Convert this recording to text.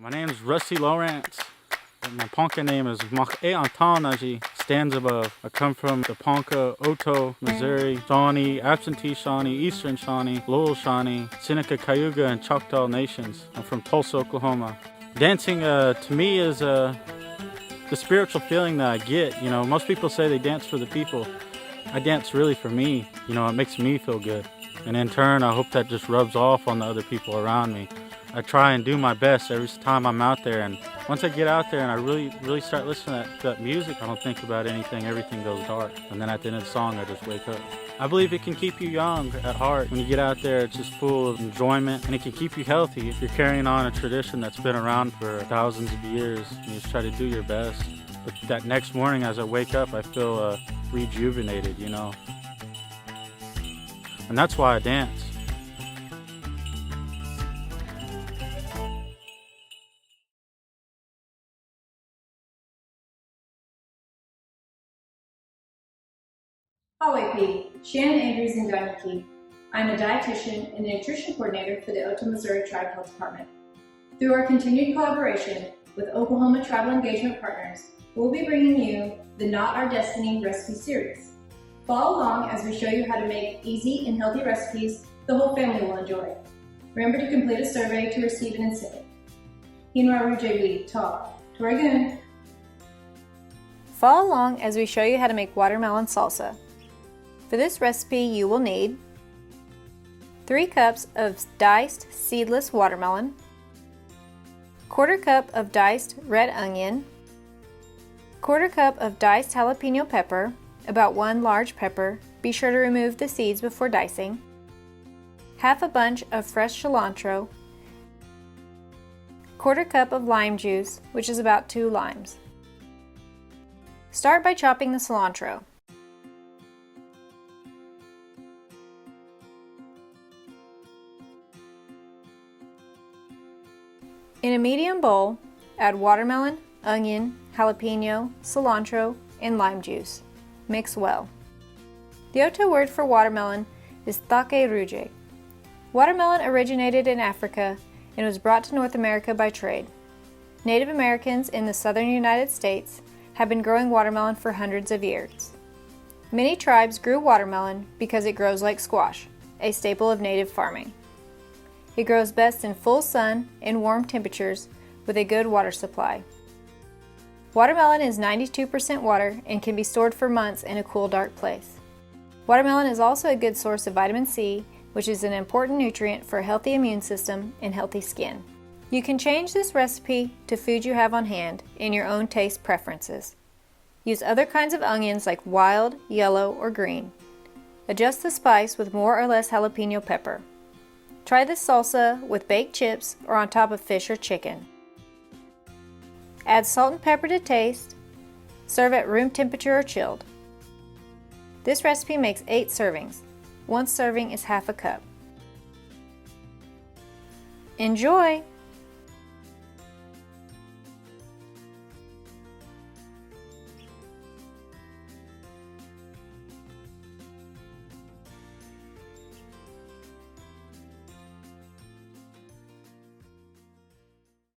My name is Rusty Lawrence. My Ponca name is Mak'e Antanaji, stands above. I come from the Ponca, Otoe-Missouria, Shawnee, Absentee Shawnee, Eastern Shawnee, Lowell Shawnee, Seneca, Cayuga, and Choctaw Nations. I'm from Tulsa, Oklahoma. Dancing to me is the spiritual feeling that I get. You know, most people say they dance for the people. I dance really for me. You know, it makes me feel good. And in turn, I hope that just rubs off on the other people around me. I try and do my best every time I'm out there, and once I get out there and I really start listening to that music, I don't think about anything, everything goes dark. And then at the end of the song, I just wake up. I believe it can keep you young at heart. When you get out there, it's just full of enjoyment, and it can keep you healthy if you're carrying on a tradition that's been around for thousands of years. You just try to do your best. But that next morning as I wake up, I feel rejuvenated, you know. And that's why I dance. Hawaii, Shannon Andrews and Diamond Key. I'm a dietitian and a nutrition coordinator for the Otoe-Missouria Tribe Health Department. Through our continued collaboration with Oklahoma Tribal Engagement Partners, we'll be bringing you the Not Our Destiny recipe series. Follow along as we show you how to make easy and healthy recipes the whole family will enjoy. Remember to complete a survey to receive an incentive. Hinwa Rujewi, Ta, Torigun. Follow along as we show you how to make watermelon salsa. For this recipe, you will need 3 cups of diced seedless watermelon, 1/4 cup of diced red onion, 1/4 cup of diced jalapeno pepper, about 1 large pepper. Be sure to remove the seeds before dicing, half a bunch of fresh cilantro, 1/4 cup of lime juice, which is about 2 limes. Start by chopping the cilantro. In a medium bowl, add watermelon, onion, jalapeno, cilantro, and lime juice. Mix well. The Otoe word for watermelon is take ruje. Watermelon originated in Africa and was brought to North America by trade. Native Americans in the southern United States have been growing watermelon for hundreds of years. Many tribes grew watermelon because it grows like squash, a staple of native farming. It grows best in full sun and warm temperatures with a good water supply. Watermelon is 92% water and can be stored for months in a cool, dark place. Watermelon is also a good source of vitamin C, which is an important nutrient for a healthy immune system and healthy skin. You can change this recipe to food you have on hand in your own taste preferences. Use other kinds of onions like wild, yellow, or green. Adjust the spice with more or less jalapeno pepper. Try this salsa with baked chips or on top of fish or chicken. Add salt and pepper to taste. Serve at room temperature or chilled. This recipe makes 8 servings. 1 serving is half a cup. Enjoy!